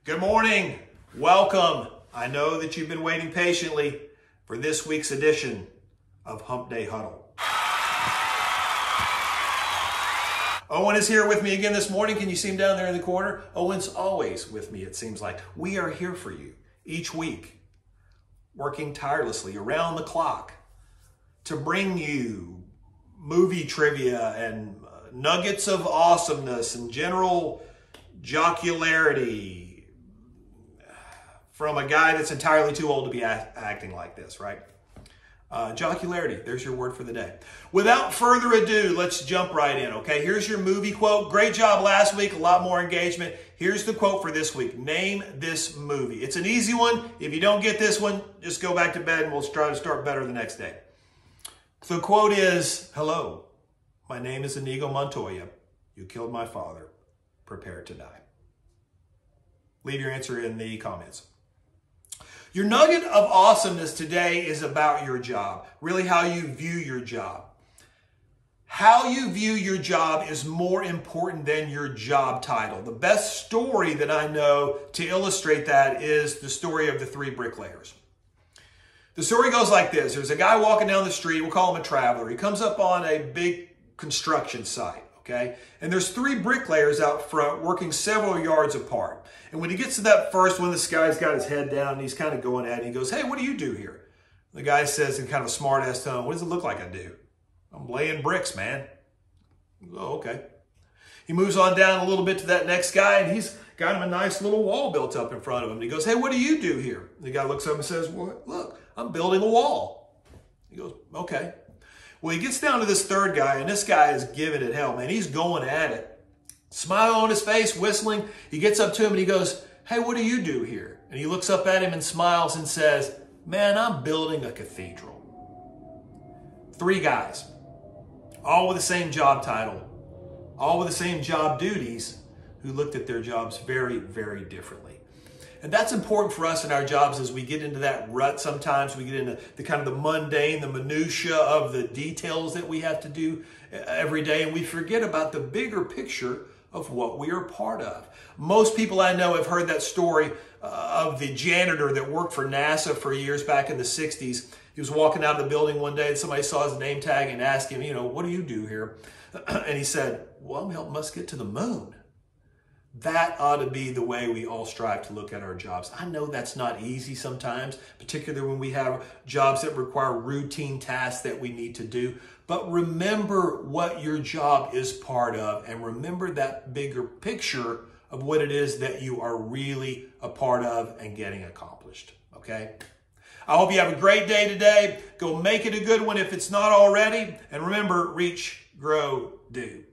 Good morning. Welcome. I know that you've been waiting patiently for this week's edition of Hump Day Huddle. Owen is here with me again this morning. Can you see him down there in the corner? Owen's always with me, it seems like. We are here for you each week, working tirelessly around the clock to bring you movie trivia and nuggets of awesomeness and general jocularity from a guy that's entirely too old to be acting like this, right? Jocularity, there's your word for the day. Without further ado, let's jump right in, okay? Here's your movie quote. Great job last week, a lot more engagement. Here's the quote for this week. Name this movie. It's an easy one. If you don't get this one, just go back to bed and we'll try to start better the next day. The quote is, "Hello, my name is Inigo Montoya. You killed my father. Prepare to die." Leave your answer in the comments. Your nugget of awesomeness today is about your job, really how you view your job. How you view your job is more important than your job title. The best story that I know to illustrate that is the story of the three bricklayers. The story goes like this. There's a guy walking down the street. We'll call him a traveler. He comes up on a big construction site, okay? And there's three bricklayers out front working several yards apart. And when he gets to that first one, this guy's got his head down and he's kind of going at it. He goes, "Hey, what do you do here?" The guy says in kind of a smart-ass tone, "What does it look like I do?" "I'm laying bricks, man." "Oh, okay." He moves on down a little bit to that next guy, and he's got him a nice little wall built up in front of him. And he goes, "Hey, what do you do here?" The guy looks up and says, "Well, look, I'm building a wall." He goes, "Okay." Well, he gets down to this third guy, and this guy is giving it hell, man. He's going at it. Smile on his face, whistling. He gets up to him and he goes, "Hey, what do you do here?" And he looks up at him and smiles and says, "Man, I'm building a cathedral." Three guys, all with the same job title, all with the same job duties, who looked at their jobs very, very differently. And that's important for us in our jobs as we get into that rut sometimes. We get into the kind of the mundane, the minutia of the details that we have to do every day, and we forget about the bigger picture of what we are part of. Most people I know have heard that story of the janitor that worked for NASA for years back in the 60s. He was walking out of the building one day and somebody saw his name tag and asked him, "What do you do here?" And he said, "Well, I'm helping us get to the moon." That ought to be the way we all strive to look at our jobs. I know that's not easy sometimes, particularly when we have jobs that require routine tasks that we need to do. But remember what your job is part of, and remember that bigger picture of what it is that you are really a part of and getting accomplished, okay? I hope you have a great day today. Go make it a good one if it's not already. And remember, reach, grow, do.